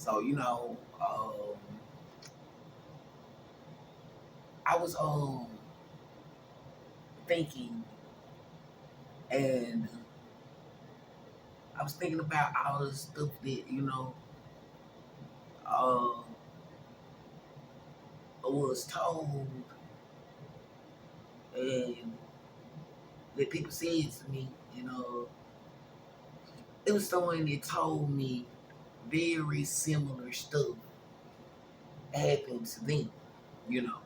So, I was thinking, and I was thinking about all the stuff that, uh, was told and that people said to me, it was someone that told me very similar stuff happened to them, you know.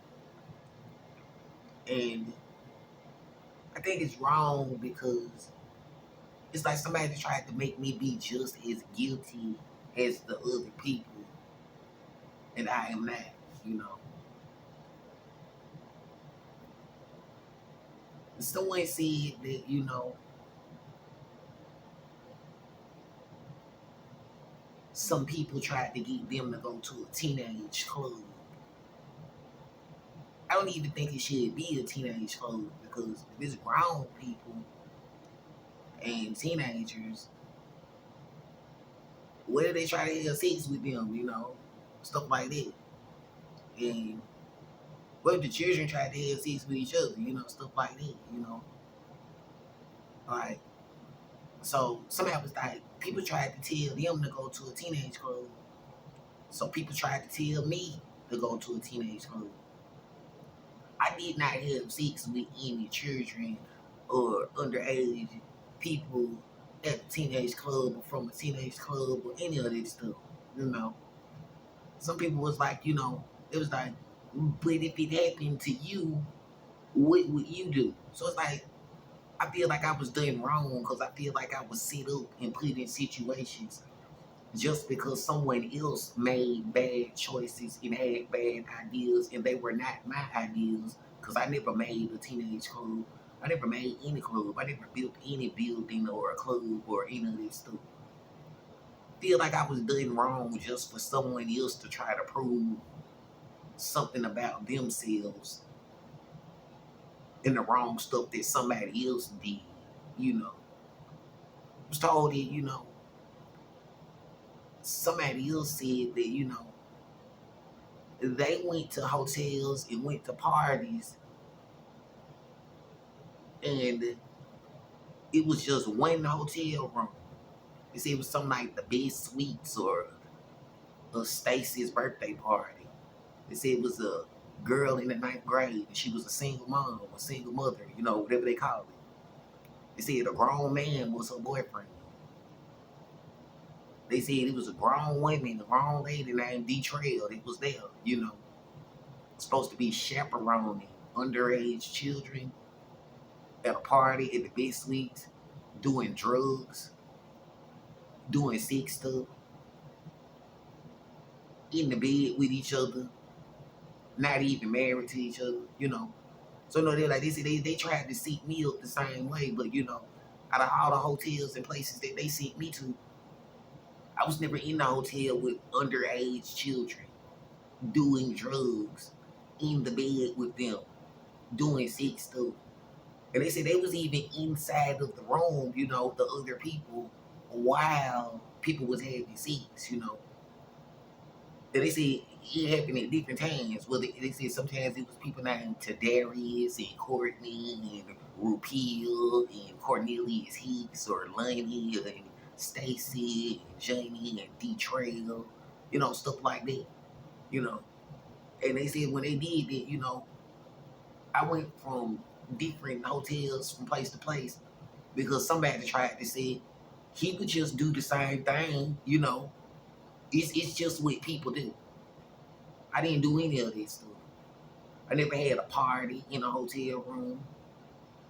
And I think it's wrong because it's like somebody tried to make me be just as guilty as the other people, and I am not, you know. Someone said that, some people tried to get them to go to a teenage club. I don't even think it should be a teenage club because if it's grown people and teenagers, where they try to have sex with them, stuff like that. And what if the children try to have sex with each other, stuff like that, Like, so somehow it was like people tried to tell them to go to a teenage club. So people tried to tell me to go to a teenage club. I did not have sex with any children or underage people at a teenage club or from a teenage club or any of that stuff, Some people was like, it was like, but if it happened to you, what would you do? So it's like, I feel like I was done wrong because I feel like I was set up and put in situations just because someone else made bad choices and had bad ideas and they were not my ideas because I never made a teenage club. I never made any club. I never built any building or a club or any of this stuff. Feel like I was done wrong just for someone else to try to prove something about themselves and the wrong stuff that somebody else did, I was told that, somebody else said that, they went to hotels and went to parties and it was just one hotel room. They said it was something like the best suites or a Stacy's birthday party. They said it was a girl in the 9th grade and she was a single mom, a single mother, whatever they call it. They said a grown man was her boyfriend. They said it was a grown woman, a grown lady named D Trail that was there, supposed to be chaperoning underage children at a party at the best suites, doing drugs, doing sex stuff, in the bed with each other, not even married to each other. So no, they're like they tried to seek me up the same way, but out of all the hotels and places that they sent me to, I was never in the hotel with underage children doing drugs in the bed with them, doing sex stuff. And they said they was even inside of the room, the other people, while people was having sex, And they said it happened at different times. Well, they said sometimes it was people named Tadarius and Courtney and Rupil and Cornelius Hicks or Lonnie and Stacy and Jamie and D Trail, stuff like that, you know. And they said when they did that, I went from different hotels from place to place because somebody tried to say he would just do the same thing, It's just what people do. I didn't do any of this stuff. I never had a party in a hotel room.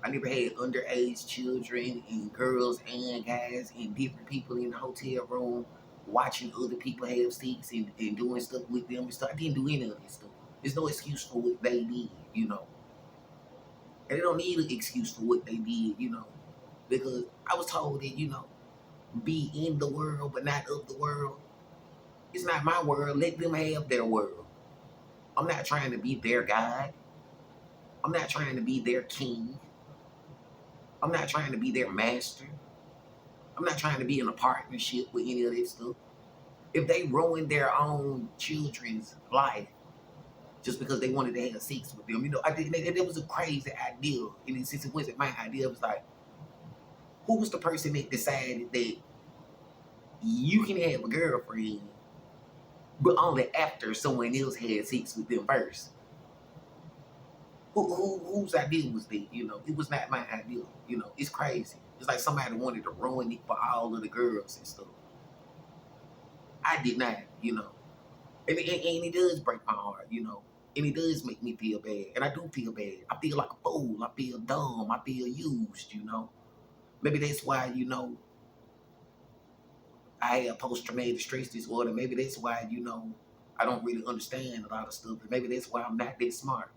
I never had underage children and girls and guys and different people in the hotel room watching other people have sex and doing stuff with them and stuff. I didn't do any of this stuff. There's no excuse for what they did, And they don't need an excuse for what they did, Because I was told that, be in the world but not of the world. It's not my world. Let them have their world. I'm not trying to be their God. I'm not trying to be their king. I'm not trying to be their master. I'm not trying to be in a partnership with any of that stuff. If they ruin their own children's life just because they wanted to have sex with them, you know, I think it was a crazy idea. And since it wasn't my idea, it was like, who was the person that decided that you can have a girlfriend, but only after someone else had sex with them first? Whose idea was that? You know, it was not my idea. You know, it's crazy. It's like somebody wanted to ruin it for all of the girls and stuff. I did not, you know. And it does break my heart, you know. And it does make me feel bad. And I do feel bad. I feel like a fool. I feel dumb. I feel used, you know. Maybe that's why, you know, I have post-traumatic stress disorder. Maybe that's why, you know, I don't really understand a lot of stuff. And maybe that's why I'm not that smart.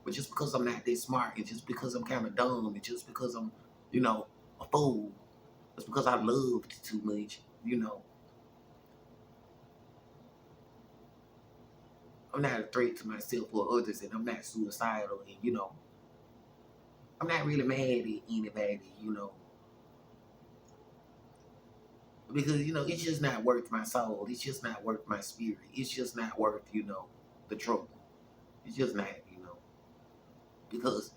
But just because I'm not that smart, and just because I'm kind of dumb, and just because I'm, you know, a fool, it's because I loved too much, you know. I'm not a threat to myself or others, and I'm not suicidal, and, you know, I'm not really mad at anybody, you know, because, you know, it's just not worth my soul. It's just not worth my spirit. It's just not worth, you know, the trouble. It's just not, you know, because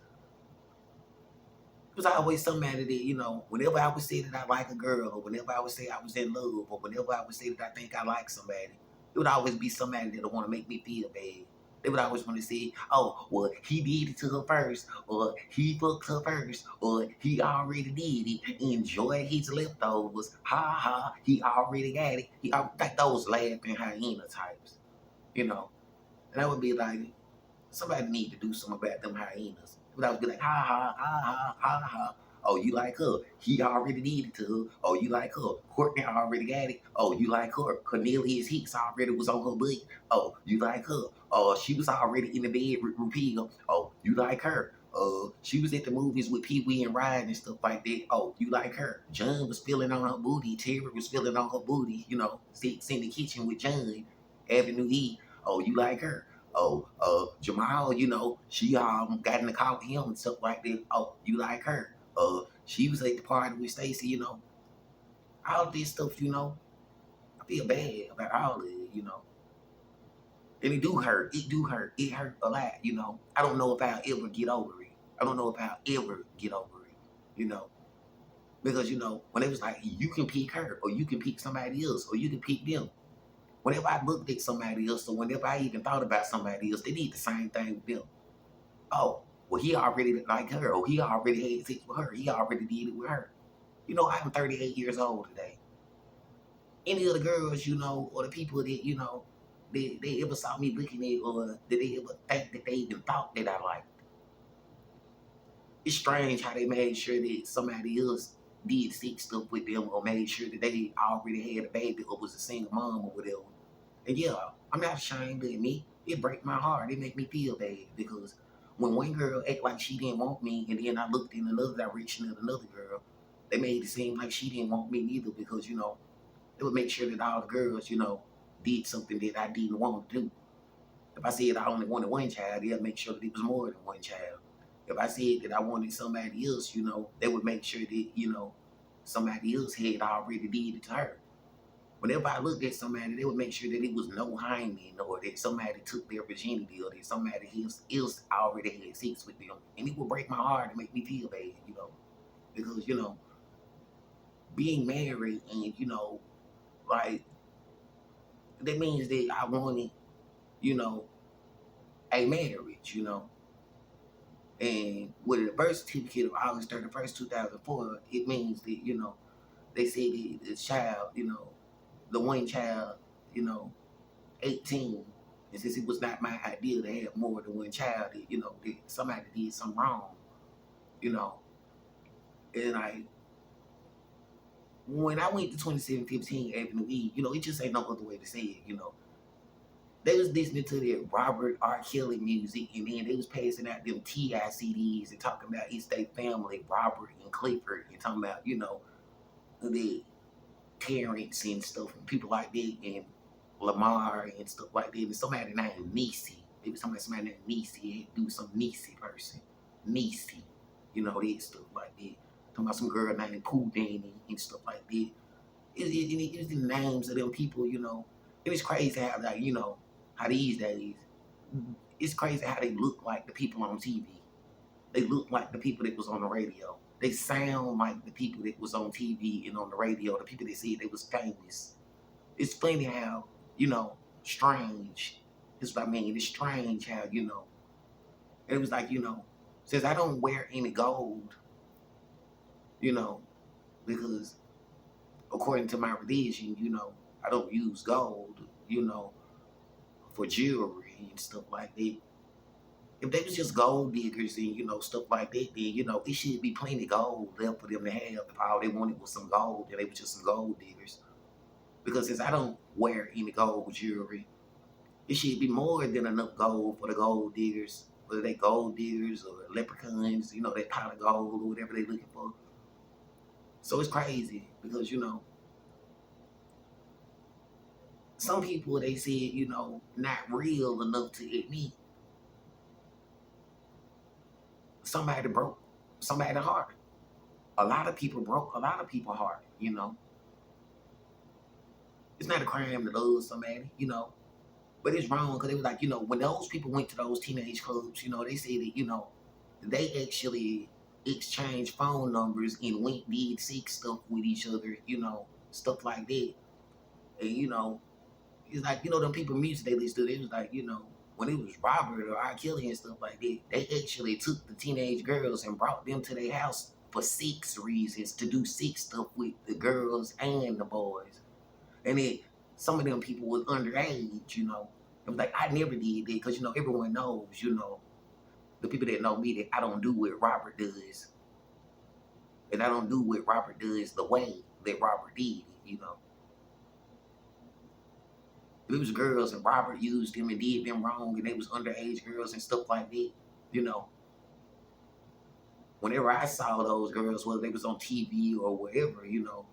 there's always somebody that, you know, whenever I would say that I like a girl, or whenever I would say I was in love, or whenever I would say that I think I like somebody, it would always be somebody that would want to make me feel bad. They would always want to say, oh, well, he did it to her first, or he fucked her first, or he already did it. Enjoy his leftovers. Ha ha, he already got it. Like those laughing hyena types, you know. And I would be like, somebody need to do something about them hyenas. But I would be like, ha ha, ha ha, ha ha. Oh, you like her? He already did it to her. Oh, you like her? Courtney already got it. Oh, you like her? Cornelius Hicks already was on her butt. Oh, you like her? Oh, she was already in the bed with Rupia. Oh, you like her? She was at the movies with Pee Wee and Ryan and stuff like that. Oh, you like her? John was feeling on her booty. Terry was feeling on her booty. You know, sits in the kitchen with John, Avenue E. Oh, you like her? Oh, Jamal, you know, she got in the car with him and stuff like that. Oh, you like her? She was at the party with Stacy, you know. All this stuff, you know. I feel bad about all of it, you know. And it do hurt. It do hurt. It hurt a lot, you know. I don't know if I'll ever get over it. I don't know if I'll ever get over it, you know. Because, you know, when it was like, you can pick her, or you can pick somebody else, or you can pick them. Whenever I looked at somebody else, or whenever I even thought about somebody else, they did the same thing with them. Oh, well, he already liked her, or he already had sex with her. He already did it with her. You know, I'm 38 years old today. Any of the girls, you know, or the people that, you know, they ever saw me looking at, or did they ever think that they even thought that I liked? It's strange how they made sure that somebody else did sex stuff with them, or made sure that they already had a baby, or was a single mom or whatever. And yeah, I'm not ashamed to admit, it break my heart. It make me feel bad, because when one girl act like she didn't want me, and then I looked in another direction at another girl, they made it seem like she didn't want me neither, because, you know, they would make sure that all the girls, you know, did something that I didn't want to do. If I said I only wanted one child, they'll make sure that it was more than one child. If I said that I wanted somebody else, you know, they would make sure that, you know, somebody else had already did it to her. Whenever I looked at somebody, they would make sure that it was no hymen, or that somebody took their virginity, or that somebody else already had sex with them. And it would break my heart and make me feel bad, you know, because, you know, being married, and, you know, like, that means that I wanted, you know, a marriage, you know. And with a birth certificate of August 31st, 2004, it means that, you know, they said that the child, you know, the one child, you know, 18. And since it was not my idea to have more than one child, that, you know, that somebody did something wrong, you know. And when I went to 2715 Avenue E, you know, it just ain't no other way to say it, you know. They was listening to that Robert R. Kelly music, and then they was passing out them T.I. CDs and talking about East State Family, Robert and Clifford, and talking about, you know, the parents and stuff, and people like that, and Lamar and stuff like that. And somebody named Niecy. It was somebody named Niecy. It was some Niecy person. Niecy. You know, that stuff like that. Talking about some girl named Pooh Danny and stuff like that. It was the names of them people, you know. And it's crazy how, like, you know, how these days, it's crazy how they look like the people on TV. They look like the people that was on the radio. They sound like the people that was on TV and on the radio, the people that said they was famous. It's funny how, you know, strange. This is what I mean. It's strange how, you know, it was like, you know, since I don't wear any gold, you know, because according to my religion, you know, I don't use gold, you know, for jewelry and stuff like that. If they was just gold diggers and, you know, stuff like that, then, you know, it should be plenty of gold left for them to have. If all they wanted was some gold, then they were just some gold diggers. Because since I don't wear any gold jewelry, it should be more than enough gold for the gold diggers, whether they gold diggers or leprechauns, you know, they pot of gold or whatever they're looking for. So it's crazy because, you know, some people, they said, you know, not real enough to admit somebody broke somebody's heart. A lot of people broke a lot of people's heart, you know. It's not a crime to love somebody, you know. But it's wrong because they was like, you know, when those people went to those teenage clubs, you know, they said that, you know, they actually exchanged phone numbers and went did sex stuff with each other, you know, stuff like that. And, you know, it's like, you know, them people music they listen to, it was like, you know, when it was Robert or R. Kelly and stuff like that, they actually took the teenage girls and brought them to their house for sex reasons, to do sex stuff with the girls and the boys. And it, some of them people was underage, you know. It was like, I never did that because, you know, everyone knows, you know, the people that know me, that I don't do what Robert does. And I don't do what Robert does the way that Robert did it, you know. If it was girls and Robert used them and did them wrong and they was underage girls and stuff like that, you know, whenever I saw those girls, whether they was on TV or whatever, you know,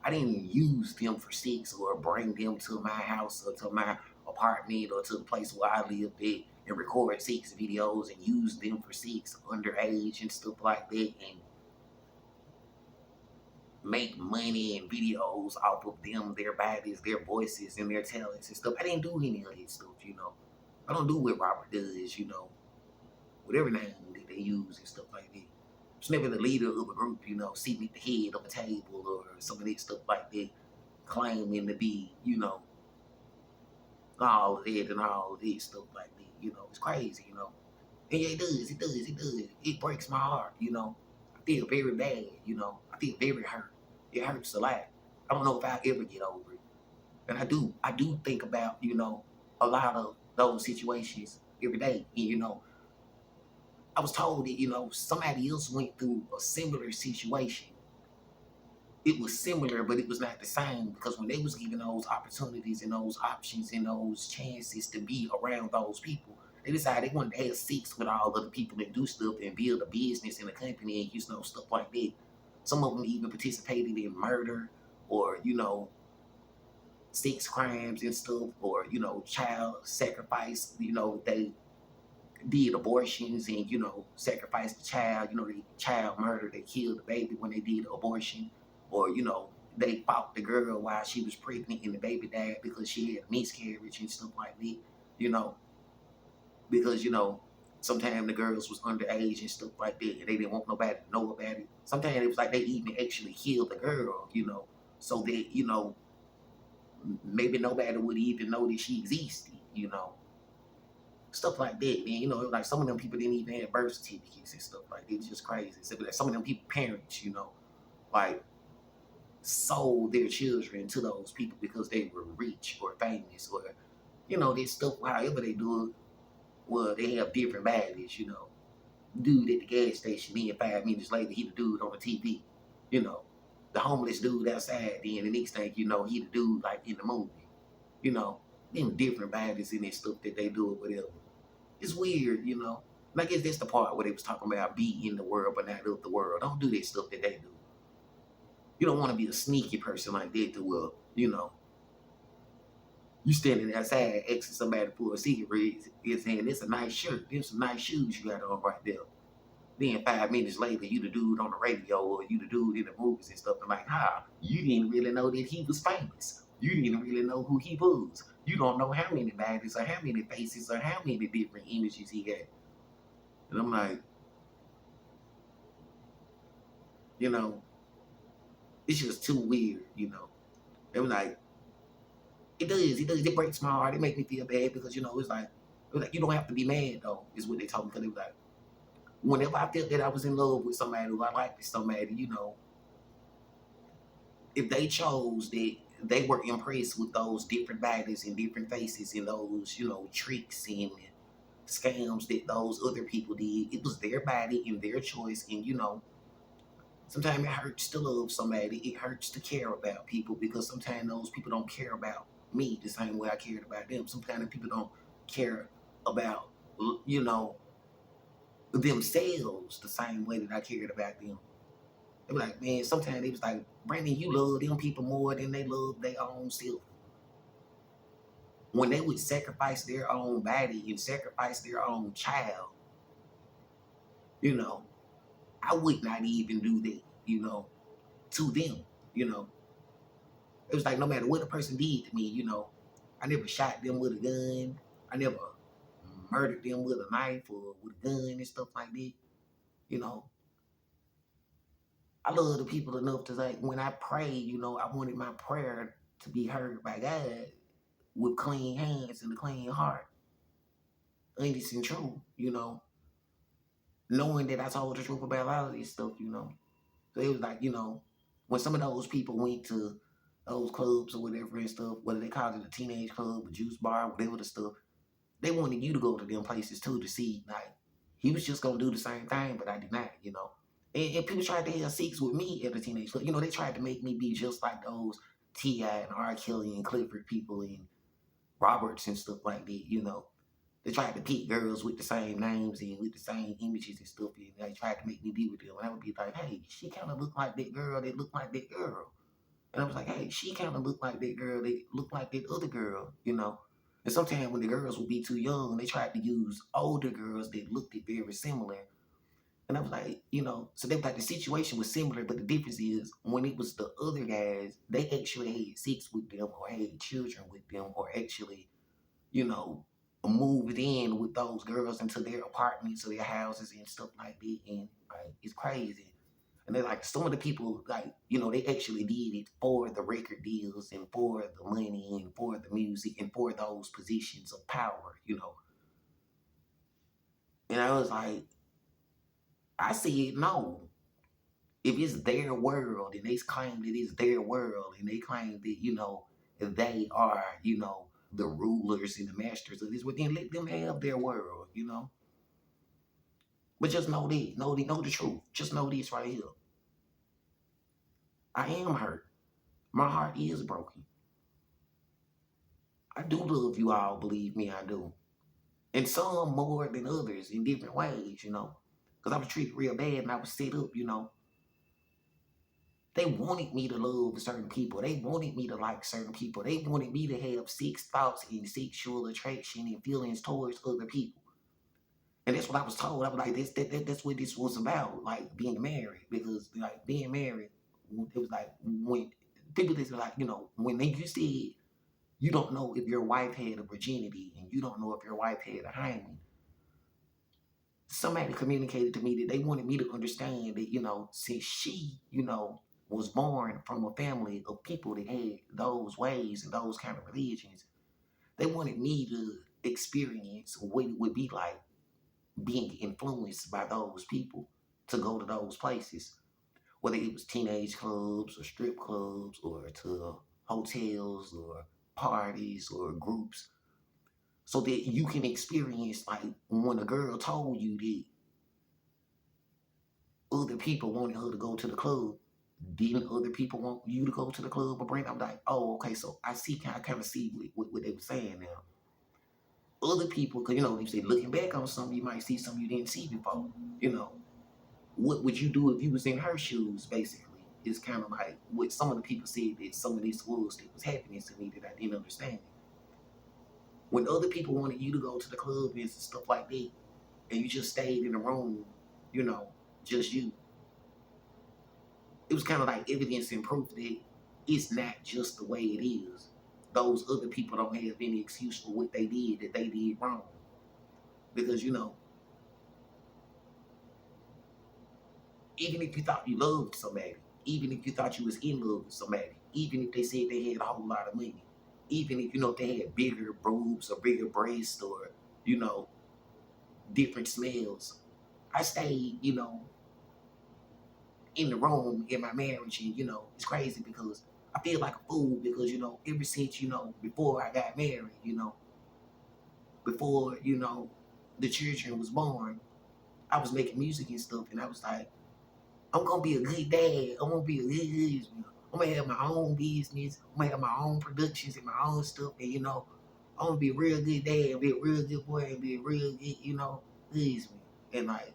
I didn't use them for sex or bring them to my house or to my apartment or to the place where I lived at and record sex videos and use them for sex underage and stuff like that and make money and videos off of them, their bodies, their voices, and their talents and stuff. I didn't do any of that stuff, you know. I don't do what Robert does, you know, whatever name that they use and stuff like that. It's never the leader of a group, you know, sitting at the head of a table or some of that stuff like that, claiming to be, you know, all of that and all of this stuff like that, you know. It's crazy, you know. And yeah, it does. It breaks my heart, you know. I feel very bad, you know. I feel very hurt. It hurts a lot. I don't know if I'll ever get over it. And I do think about, you know, a lot of those situations every day. And, you know, I was told that, you know, somebody else went through a similar situation. It was similar, but it was not the same because when they was given those opportunities and those options and those chances to be around those people, they decided they wanted to have sex with all other people and do stuff and build a business and a company and, you know, stuff like that. Some of them even participated in murder or, you know, sex crimes and stuff, or, you know, child sacrifice. You know, they did abortions and, you know, sacrificed the child. You know, they child murder. They killed the baby when they did abortion, or, you know, they fought the girl while she was pregnant and the baby died because she had a miscarriage and stuff like that. You know, because, you know, sometimes the girls was underage and stuff like that and they didn't want nobody to know about it. Sometimes it was like they even actually killed the girl, you know, so that, you know, maybe nobody would even know that she existed, you know. Stuff like that. And, you know, like some of them people didn't even have birth certificates and stuff like that. It's just crazy. So, like, some of them people, parents, you know, like sold their children to those people because they were rich or famous or, you know, this stuff, however they do it, well, they have different bodies, you know. Dude at the gas station, then 5 minutes later, he the dude on the TV, you know. The homeless dude outside, then the next thing you know, he the dude like in the movie, you know. Them different bodies in this stuff that they do or whatever. It's weird, you know. And I guess that's the part where they was talking about be in the world but not of the world. Don't do that stuff that they do. You don't want to be a sneaky person like that to, you know, you standing outside asking somebody for a cigarette, is saying, it's a nice shirt, there's some nice shoes you got on right there. Then 5 minutes later, you the dude on the radio or you the dude in the movies and stuff. I'm like, you didn't really know that he was famous. You didn't really know who he was. You don't know how many bodies or how many faces or how many different images he had. And I'm like, you know, it's just too weird, you know. It was like, it breaks my heart. It makes me feel bad because, you know, it was like, you don't have to be mad though, is what they told me. Because it was like, whenever I felt that I was in love with somebody who I liked somebody, you know, if they chose that they were impressed with those different bodies and different faces and those, you know, tricks and scams that those other people did, it was their body and their choice. And, you know, sometimes it hurts to love somebody. It hurts to care about people because sometimes those people don't care about me the same way I cared about them. Sometimes people don't care about, you know, themselves the same way that I cared about them. They were like, man, sometimes they was like, Brandon, you love them people more than they love their own self. When they would sacrifice their own body and sacrifice their own child, you know, I would not even do that, you know, to them, you know. It was like no matter what a person did to me, you know, I never shot them with a gun. I never murdered them with a knife or with a gun and stuff like that, you know. I love the people enough to like when I pray, you know, I wanted my prayer to be heard by God with clean hands and a clean heart. Honest and true, you know. Knowing that I told the truth about a lot of this stuff, you know. So it was like, you know, when some of those people went to those clubs or whatever and stuff, whether they called it a teenage club, a juice bar, whatever the stuff, they wanted you to go to them places too to see, like, he was just gonna do the same thing, but I did not, you know. And people tried to have sex with me at a teenage club. You know, they tried to make me be just like those T.I. and R. Kelly and Clifford people and Roberts and stuff like that, you know. They tried to pick girls with the same names and with the same images and stuff, and they tried to make me be with them. And I would be like, hey, she kind of looked like that girl that looked like that girl. And I was like, hey, she kind of looked like that girl that looked like that other girl, you know. And sometimes when the girls would be too young, they tried to use older girls that looked very similar. And I was like, you know, so they was like the situation was similar, but the difference is when it was the other guys, they actually had sex with them or had children with them or actually, you know, moved in with those girls into their apartments or their houses and stuff like that. And like, it's crazy. And they're like, some of the people, like, you know, they actually did it for the record deals and for the money and for the music and for those positions of power, you know. And I was like, I see it, no. If it's their world and they claim that it's their world and they claim that, you know, they are, you know, the rulers and the masters of this, well, then let them have their world, you know. But just know this, know the truth. Just know this right here. I am hurt. My heart is broken. I do love you all, believe me, I do. And some more than others in different ways, you know. Because I was treated real bad and I was set up, you know. They wanted me to love certain people. They wanted me to like certain people. They wanted me to have sex thoughts and sexual attraction and feelings towards other people. And that's what I was told. I was like, that's what this was about, like being married. Because like being married, it was like when people just like, you know, when you said you don't know if your wife had a virginity and you don't know if your wife had a hymen, somebody communicated to me that they wanted me to understand that, you know, since she, you know, was born from a family of people that had those ways and those kind of religions, they wanted me to experience what it would be like being influenced by those people to go to those places, whether it was teenage clubs or strip clubs or to hotels or parties or groups, so that you can experience like when a girl told you that other people wanted her to go to the club, didn't other people want you to go to the club or bring? I'm like, oh, okay, so I kind of see what they were saying now. Other people, because, you know, you say looking back on something, you might see something you didn't see before. You know, what would you do if you was in her shoes, basically? It's kind of like what some of the people said that some of this was that was happening to me that I didn't understand. When other people wanted you to go to the club and stuff like that, and you just stayed in the room, you know, just you, it was kind of like evidence and proof that it's not just the way it is. those other people don't have any excuse for what they did that they did wrong. Because, you know, even if you thought you loved somebody, even if you thought you was in love with somebody, even if they said they had a whole lot of money, even if, you know, they had bigger boobs or bigger breasts or, you know, different smells, I stayed, you know, in the room in my marriage. And, you know, it's crazy because I feel like a fool because, you know, ever since, you know, before I got married, you know, before, you know, the children was born, I was making music and stuff. And I was like, I'm going to be a good dad. I'm going to be a good husband. I'm going to have my own business. I'm going to have my own productions and my own stuff. And, you know, I'm going to be a real good dad, be a real good boy, and be a real good, you know, husband. And, like,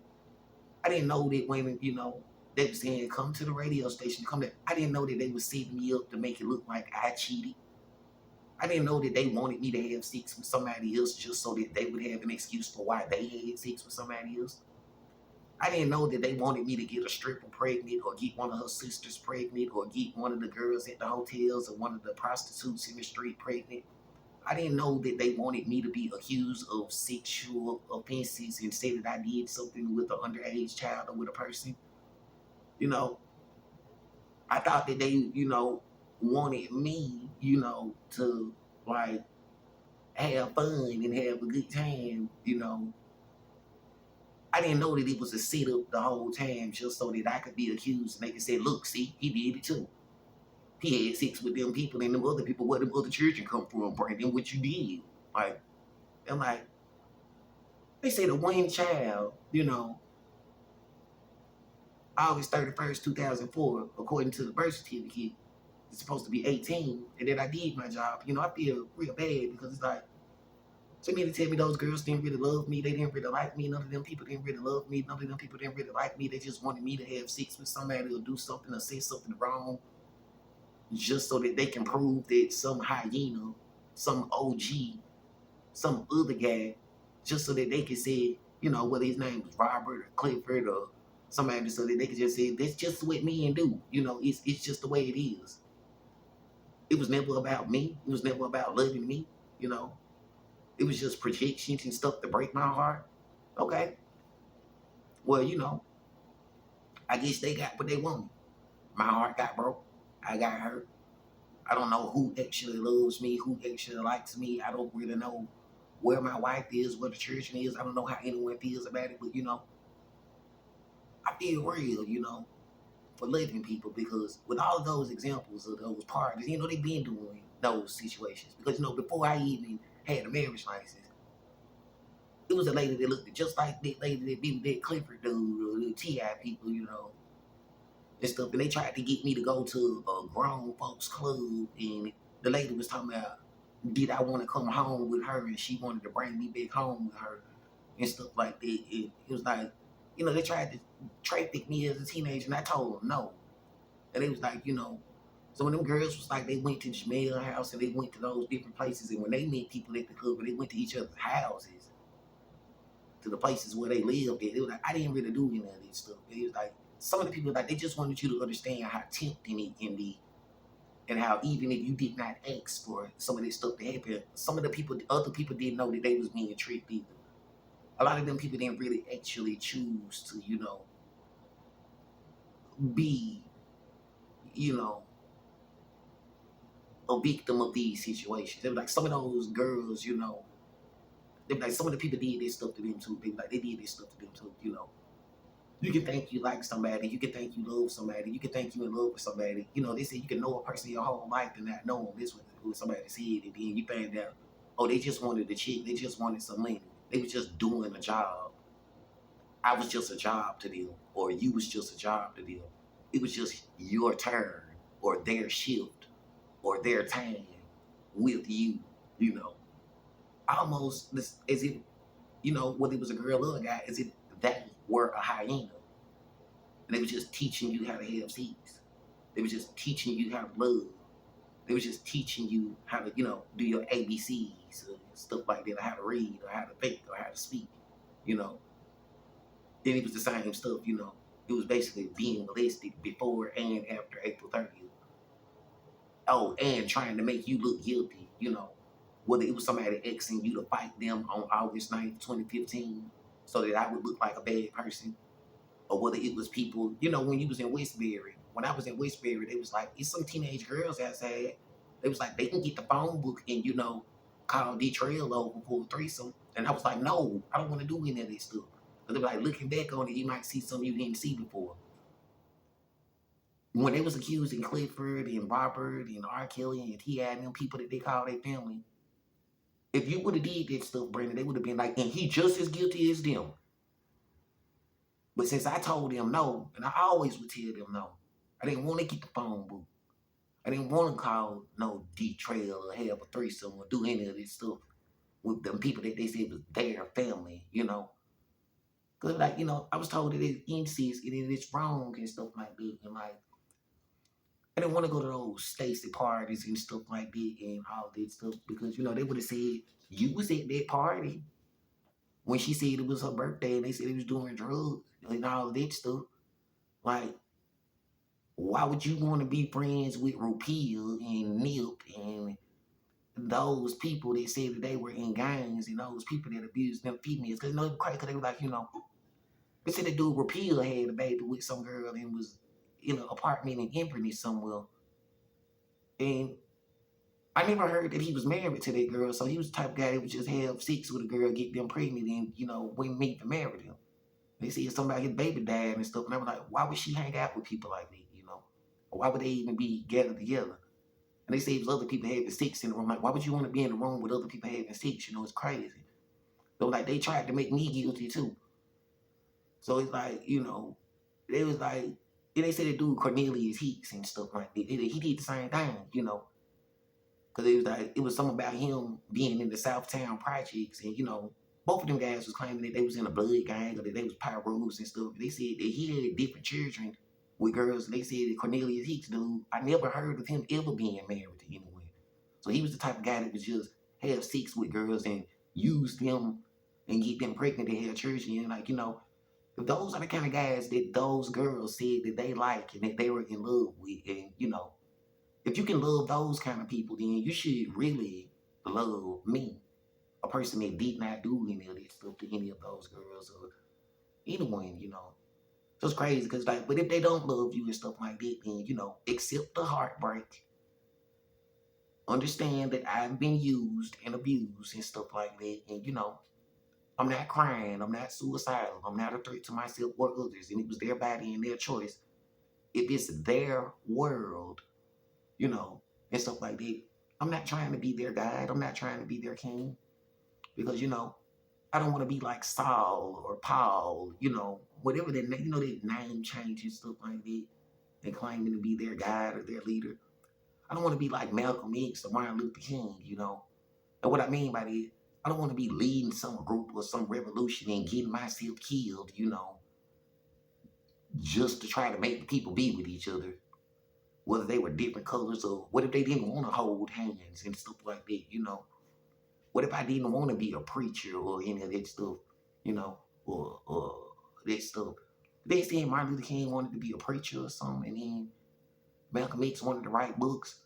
I didn't know that women, you know, they were saying, come to the radio station, come there. I didn't know that they were setting me up to make it look like I cheated. I didn't know that they wanted me to have sex with somebody else just so that they would have an excuse for why they had sex with somebody else. I didn't know that they wanted me to get a stripper pregnant or get one of her sisters pregnant or get one of the girls at the hotels or one of the prostitutes in the street pregnant. I didn't know that they wanted me to be accused of sexual offenses and say that I did something with an underage child or with a person. You know, I thought that they, you know, wanted me, you know, to like have fun and have a good time, you know. I didn't know that it was a setup the whole time just so that I could be accused and they could say, look, see, he did it too. He had sex with them people and them other people where them other children come from, Brandon, what you did. Like, I'm like, they say the one child, you know, August 31st, 2004, according to the birth certificate, is supposed to be 18, and then I did my job. You know, I feel real bad because it's like, so many tell me those girls didn't really love me. They didn't really like me. None of them people didn't really love me. None of them people didn't really like me. They just wanted me to have sex with somebody or do something or say something wrong just so that they can prove that some hyena, some OG, some other guy, just so that they can say, you know, whether his name was Robert or Clifford or somebody, so that they can just say, that's just what men do. You know, it's just the way it is. It was never about me. It was never about loving me, you know. It was just projections and stuff to break my heart. Okay. Well, you know, I guess they got what they wanted. My heart got broke. I got hurt. I don't know who actually loves me, who actually likes me. I don't really know where my wife is, where the church is. I don't know how anyone feels about it, but you know, I feel real, you know, for loving people because with all of those examples of those parties, you know, they've been doing those situations. Because, you know, before I even had a marriage license, it was a lady that looked just like that lady that be with that Clifford dude or the T.I. people, you know, and stuff. And they tried to get me to go to a grown folks club, and the lady was talking about, did I want to come home with her, and she wanted to bring me back home with her and stuff like that. It was like, you know, they tried to traffic me as a teenager, and I told them no. And it was like, you know, so when them girls was like, they went to Jamel house and they went to those different places, and when they met people at the club and they went to each other's houses, to the places where they lived at, it was like, I didn't really do any of this stuff. It was like, some of the people, like, they just wanted you to understand how tempting it can be, and how even if you did not ask for some of this stuff to happen, some of the people, other people didn't know that they was being tricked either. A lot of them people didn't really actually choose to, you know, be, you know, a victim of these situations. They were like, some of those girls, you know, they were like, some of the people did this stuff to them too. They were like, they did this stuff to them too, you know. You can think you like somebody, you can think you love somebody, you can think you in love with somebody. You know, they say you can know a person your whole life and not know them. This was what somebody said, and then you find out, oh, they just wanted a chick, they just wanted some money. They were just doing a job. I was just a job to them, or you was just a job to them. It was just your turn, or their shift, or their time with you, you know. Almost as if, you know, whether it was a girl or a guy, as if they were a hyena. And they were just teaching you how to have sex. They were just teaching you how to love. They were just teaching you how to, you know, do your ABCs or stuff like that, or how to read, or how to think, or how to speak, you know. Then it was the same stuff, you know. It was basically being molested before and after April 30th. Oh, and trying to make you look guilty, you know, whether it was somebody asking you to fight them on August 9th, 2015, so that I would look like a bad person, or whether it was people, you know, when you was in Westbury. When I was in Westbury, they was like, it's some teenage girls outside. They was like, they can get the phone book and, you know, call D-Trail over for a threesome. And I was like, no, I don't want to do any of this stuff. But they were like, looking back on it, you might see something you didn't see before. When they was accusing Clifford and Robert and R. Kelly and T.I. and them people that they call their family, if you would have did that stuff, Brandon, they would have been like, and he just as guilty as them. But since I told them no, and I always would tell them no, I didn't want to get the phone book. I didn't want to call no D-Trail or have a threesome or do any of this stuff with them people that they said was their family, you know. Because, like, you know, I was told that it's incest and it's wrong and stuff like that. And, like, I didn't want to go to those Stacy parties and stuff like that and all that stuff because, you know, they would have said, you was at that party when she said it was her birthday and they said it was doing drugs and all that stuff. Like, why would you want to be friends with Rupia and Nip and those people that said that they were in gangs and those people that abused them females? Because, you know, it was crazy because they were like, you know, they said the dude Rupia had a baby with some girl and was in an apartment in Inverness somewhere. And I never heard that he was married to that girl, so he was the type of guy that would just have sex with a girl, get them pregnant, and, you know, wouldn't meet to marry them. They said somebody, his baby died and stuff, and I was like, why would she hang out with people like that, you know? Or why would they even be gathered together? And they say it was other people having sex in the room. Like, why would you want to be in the room with other people having sex? You know, it's crazy. So, like, they tried to make me guilty, too. So, it's like, you know, they was like, and they said the dude Cornelius Heats and stuff like that. He did the same thing, you know. Because it was like, it was something about him being in the Southtown projects. And, you know, both of them guys was claiming that they was in a blood gang or that they was Pyrus and stuff. They said that he had different children with girls. They said that Cornelius Heats, dude, I never heard of him ever being married to anyone. So he was the type of guy that would just have sex with girls and use them and get them pregnant and have children. And, like, you know, if those are the kind of guys that those girls said that they like and that they were in love with, and, you know, if you can love those kind of people, then you should really love me, a person that did not do any of that stuff to any of those girls or anyone, you know. So it's crazy because, like, but if they don't love you and stuff like that, then, you know, accept the heartbreak. Understand that I've been used and abused and stuff like that. And, you know, I'm not crying. I'm not suicidal. I'm not a threat to myself or others. And it was their body and their choice. If it's their world, you know, and stuff like that. I'm not trying to be their guide. I'm not trying to be their king. Because, you know, I don't want to be like Saul or Paul, you know, whatever their name, you know, their name change and stuff like that, and claiming to be their guide or their leader. I don't want to be like Malcolm X or Martin Luther King, you know. And what I mean by that, I don't want to be leading some group or some revolution and getting myself killed, you know, just to try to make people be with each other. Whether they were different colors or what if they didn't want to hold hands and stuff like that, you know. What if I didn't want to be a preacher or any of that stuff, you know, or that stuff. They said Martin Luther King wanted to be a preacher or something, and then Malcolm X wanted to write books.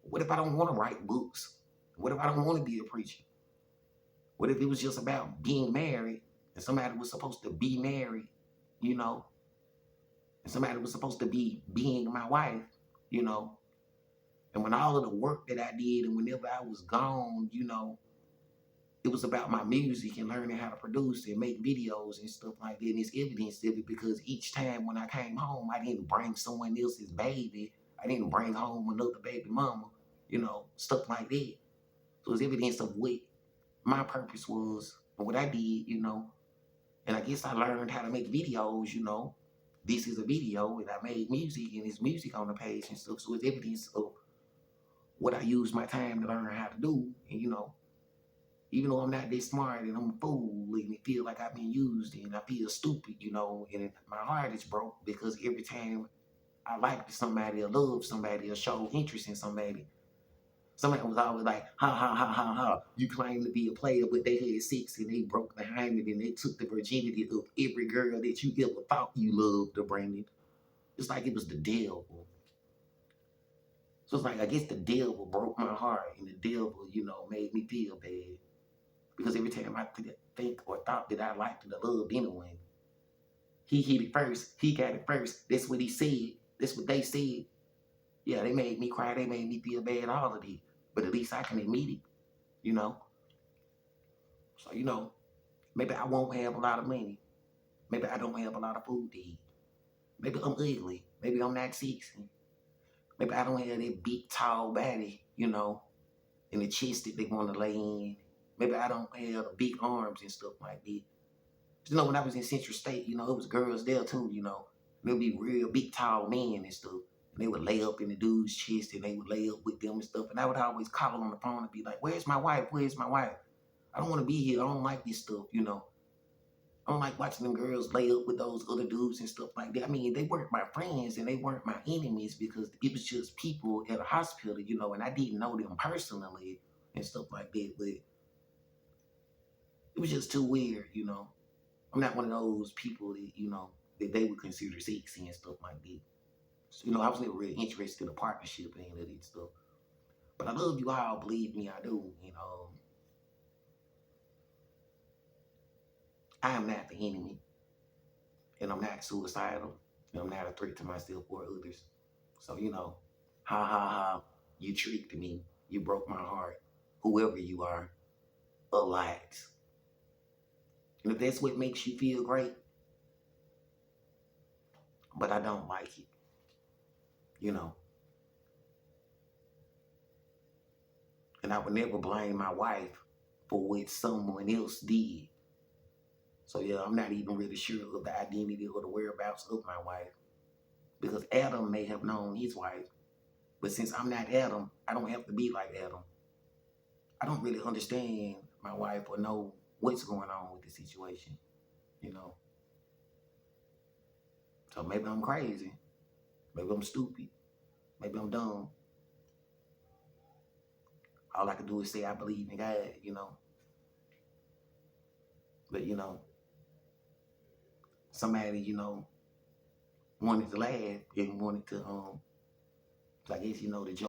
What if I don't want to write books? What if I don't want to be a preacher? What if it was just about being married and somebody was supposed to be married, you know, and somebody was supposed to be being my wife, you know? And when all of the work that I did and whenever I was gone, you know, it was about my music and learning how to produce and make videos and stuff like that. And it's evidence of it because each time when I came home, I didn't bring someone else's baby. I didn't bring home another baby mama, you know, stuff like that. So it's evidence of what my purpose was and what I did, you know. And I guess I learned how to make videos, you know. This is a video and I made music and it's music on the page and stuff. So it's evidence of what I used my time to learn how to do. And, you know, even though I'm not that smart and I'm a fool and it feel like I've been used and I feel stupid, you know, and my heart is broke because every time I like somebody or love somebody or show interest in somebody, somebody was always like, ha, ha, ha, ha, ha. You claim to be a player, but they had sex and they broke the hymen and they took the virginity of every girl that you ever thought you loved, Brandon. It's like it was the devil. So it's like, I guess the devil broke my heart, and the devil, you know, made me feel bad. Because every time I think or thought that I liked the love anyone, he hit it first. He got it first. That's what he said. That's what they said. Yeah, they made me cry. They made me feel bad, all of it. But at least I can admit it, you know. So, you know, maybe I won't have a lot of money. Maybe I don't have a lot of food to eat. Maybe I'm ugly. Maybe I'm not sexy. Maybe I don't have that big, tall body, you know, and the chest that they want to lay in. Maybe I don't have the big arms and stuff like that. You know, when I was in Central State, you know, it was girls there too, you know. There'd be real big, tall men and stuff. And they would lay up in the dude's chest and they would lay up with them and stuff. And I would always call on the phone and be like, where's my wife? Where's my wife? I don't want to be here. I don't like this stuff, you know. I don't like watching them girls lay up with those other dudes and stuff like that. I mean, they weren't my friends and they weren't my enemies because it was just people at a hospital, you know, and I didn't know them personally and stuff like that. But it was just too weird, you know. I'm not one of those people that, you know, that they would consider sexy and stuff like that. So, you know, I was never really interested in a partnership and any of that stuff. But I love you all, believe me, I do. You know, I am not the enemy, and I'm not suicidal, and I'm not a threat to myself or others. So, you know, ha ha ha, you tricked me. You broke my heart. Whoever you are, a lot. And if that's what makes you feel great, but I don't like it, you know. And I would never blame my wife for what someone else did. So yeah, I'm not even really sure of the identity or the whereabouts of my wife. Because Adam may have known his wife. But since I'm not Adam, I don't have to be like Adam. I don't really understand my wife or know what's going on with the situation, you know. So maybe I'm crazy. Maybe I'm stupid. Maybe I'm dumb. All I can do is say I believe in God, you know. But, you know, somebody, you know, wanted to laugh and wanted to, I guess, you know, the joke.